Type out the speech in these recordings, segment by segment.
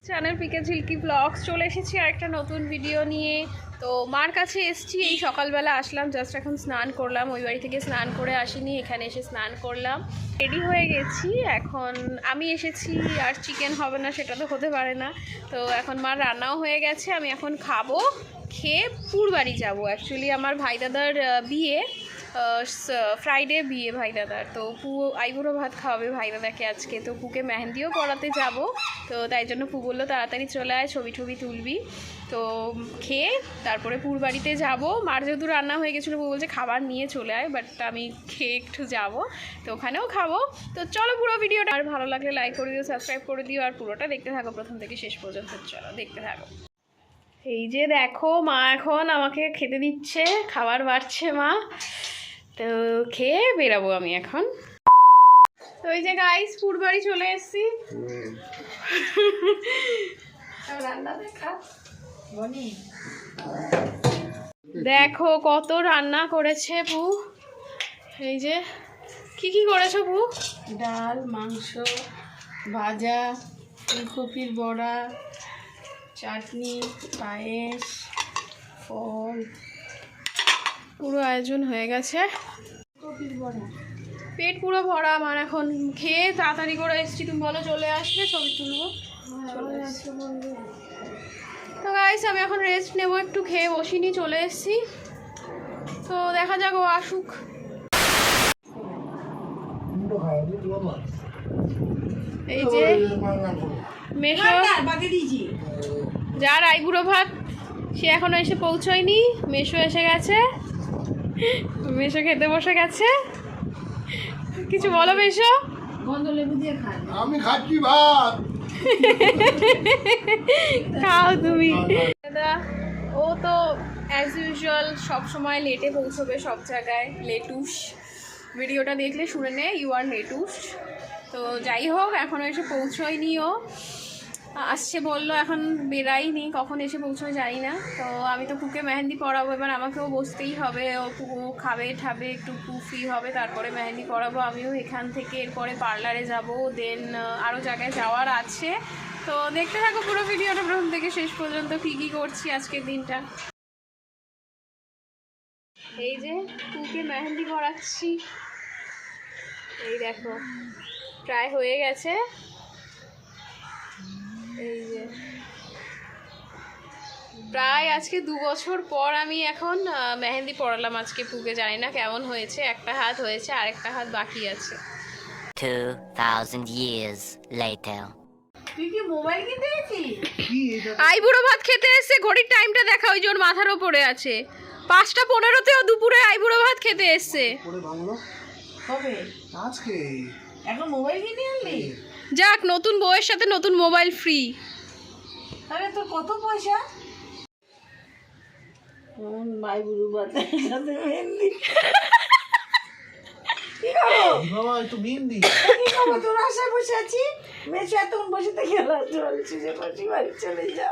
Channel পিকে ঝিলকি blogs চলে এসেছি আর একটা নতুন ভিডিও নিয়ে। তো মার কাছে এসেছি, এই সকালবেলা আসলাম, জাস্ট এখন স্নান করলাম, ওই বাড়ি থেকে স্নান করে আসিনি, এখানে এসে স্নান করলাম, রেডি হয়ে গেছি। এখন আমি এসেছি আর চিকেন হবে না সেটা তো হতে পারে না। তো এখন মার রান্নাও হয়ে গেছে, আমি এখন খাবো, খেয়ে পুর বাড়ি যাবো। অ্যাকচুয়ালি আমার ভাই দাদার বিয়ে, ফ্রাইডে বিয়ে ভাই দাদার, তো পু আইবুড়ো ভাত খাওয়াবে ভাই দাদাকে আজকে। তো পুকে মেহেন্দিও করাতে যাব, তো তাই জন্য পু বললো তাড়াতাড়ি চলে আয়, ছবি টবি তুলবি। তো খেয়ে তারপরে পুর বাড়িতে যাবো। মার যেহেতু রান্না হয়ে গেছিলো, পু বলছে খাবার নিয়ে চলে আয়, বাট আমি খেয়ে একটু যাবো, তো ওখানেও খাবো। তো চলো পুরো ভিডিওটা, আর ভালো লাগলে লাইক করে দিও, সাবস্ক্রাইব করে দিও, আর পুরোটা দেখতে থাকো প্রথম থেকে শেষ পর্যন্ত। চলো দেখতে থাকো। এই যে দেখো, মা এখন আমাকে খেতে দিচ্ছে, খাবার বাড়ছে মা, তো খেয়ে বেরাবো আমি এখন। তো এই যে গাইস, পুর বাড়ি চলে এসেছি। রান্না দেখা দেখো কত রান্না করেছে পু। এই যে কি কি করেছো পু? ডাল, মাংস, ভাজা, ফুলকপির বড়া, চাটনি, পায়েস, ফল, পুরো আয়োজন হয়ে গেছে। কপির বড়া, পেট পুরো ভরা আমার, এখন খেয়ে তাড়াতাড়ি করে এসছি। তুমি বলো চলে আসবে, ছবি তুলবো। তো গাইস আমি এখন রেস্ট নেবো, একটু খেয়ে বসিনি, চলে এসছি। তো দেখা যাক ও আসুক। এই যে মেশো, যার আইবুড়ো ভাত, সে এখনো এসে পৌঁছয়নি। মেশো এসে গেছে, মেশো খেতে বসে গেছে। কিছু বলো মেশো। গন্ধ লেবু দিয়ে খান। আমি খাচ্ছি ভাত। খাও তুমি। দাদা ও তো অ্যাজ ইউজুয়াল সবসময় লেটে পৌঁছবে সব জায়গায়, লেটুস। ভিডিওটা দেখলে শুনে নে, ইউ আর লেটুস। তো যাই হোক, এখনও এসে পৌঁছয়নি, ও আসছে বললো, এখন বেরাইনি, কখন এসে পৌঁছয় জানি না। তো আমি তো পুকে মেহেন্দি পরাবো, এবার আমাকেও বসতেই হবে। ও খাবে ঠাবে, একটু ফ্রি হবে, তারপরে মেহেন্দি পরাবো। আমিও এখান থেকে এরপরে পার্লারে যাব, দেন আরও জায়গায় যাওয়ার আছে। তো দেখতে থাকো পুরো ভিডিওটা প্রথম থেকে শেষ পর্যন্ত, কী কী করছি আজকের দিনটা। এই যে পুকে মেহেন্দি পরাচ্ছি, এই দেখো প্রায় হয়ে গেছে। এই যে প্রায় আজকে 2 বছর পর আমি এখন মেহেন্দি পরালাম আজকে পুকে। জানি না কেমন হয়েছে, একটা হাত হয়েছে, আরেকটা হাত বাকি আছে। 2000 years later. তুই কি মোবাইল কিনতে গেছিস? আইবুড়ো ভাত খেতে এসে ঘড়ির টাইমটা দেখা, ওই যে ওর মাথার ওপরে আছে, 5:15-তেও দুপুরে আইবুড়ো ভাত খেতে এসছে। কবে? আজকে এখন মোবাইল কিনে আনলি? যাক, নতুন বউয়ের সাথে নতুন মোবাইল ফ্রি। আরে তোর কত পয়সা? ভাই বুড়ো বাচ্চার সাথে মেহেন্দি। কি করো বাবা, একটু মেহেন্দি। কি করবো, তোর আশায় বসে আছি। মেশো এতক্ষণ বসে থেকে চলছি যে বসি বাড়ি চলে যা।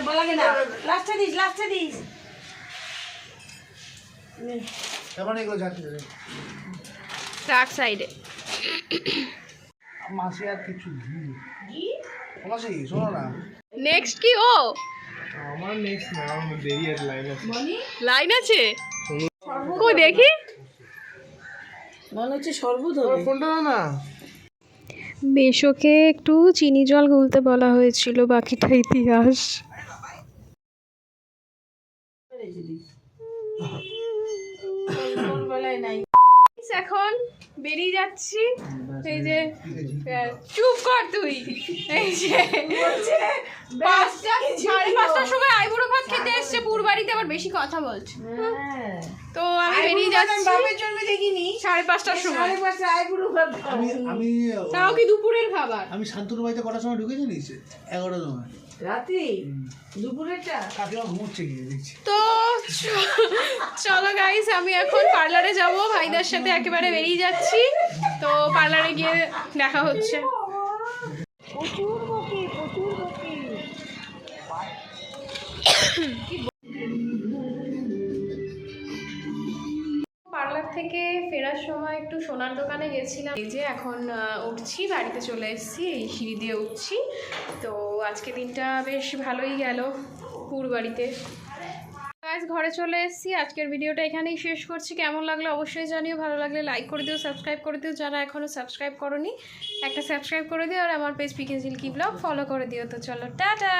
বলাগে না, লাস্টে দিস, লাস্টে দিস। এখন এগুলো যাচ্ছে ট্রাক সাইডে। মাসি আর কিছু মাসি শোনো না, নেক্সট কি ও? আমার নেক্সট না, আমার দেরি আছে, লাইন আছে। লাইন আছে কই দেখি। মনে হচ্ছে শরবত হবে। ফোনটা না, মেশোকে একটু চিনি জল গুলতে বলা হয়েছিল, বাকিটা ইতিহাস। এখন বেরিয়ে যাচ্ছি। এই যে চুপ কর তুই। এই যে 5:30-5:30 সময় আইবুড়ো ভাত খেতে এসছে পুর বাড়িতে, আবার বেশি কথা বলছে। তো আমি বেরিয়ে যাচ্ছি বাপের জন্য দেখিনি। 5:30টার সময়। 5:30 আইবুড়ো ভাত খাবো। আমি তাও কি দুপুরের খাবার? আমি শান্তনু বাড়িতে কটার সময় ঢুকেছি নিচে? 11টার সময় রাতে দুপুরেরটা কাকিমা ঘুমোচ্ছে গিয়ে দেখছি। তো চলো গাইস, আমি এখন পার্লারে যাব, ভাইদের সাথে একেবারে বেরিয়ে যাচ্ছি। তো পার্লারে গিয়ে দেখা হচ্ছে। প্রচুর বকি, প্রচুর বকি। পার্লার থেকে ফেরার সময় একটু সোনার দোকানে গেছিলাম। এই যে এখন উঠছি, বাড়িতে চলে এসেছি, এই সিঁড়ি দিয়ে উঠছি। তো আজকে দিনটা বেশ ভালোই গেল বাড়িতে। গাইস, ঘরে চলে এসেছি। আজকের ভিডিওটা এখানেই শেষ করছি। কেমন লাগলো অবশ্যই জানিও। ভালো লাগলে লাইক করে দিও, সাবস্ক্রাইব করে দিও। যারা এখনও সাবস্ক্রাইব করোনি একটা সাবস্ক্রাইব করে দিও, আর আমার পেজ পিকে জিলকি ব্লগ ফলো করে দিও। তো চলো, টাটা।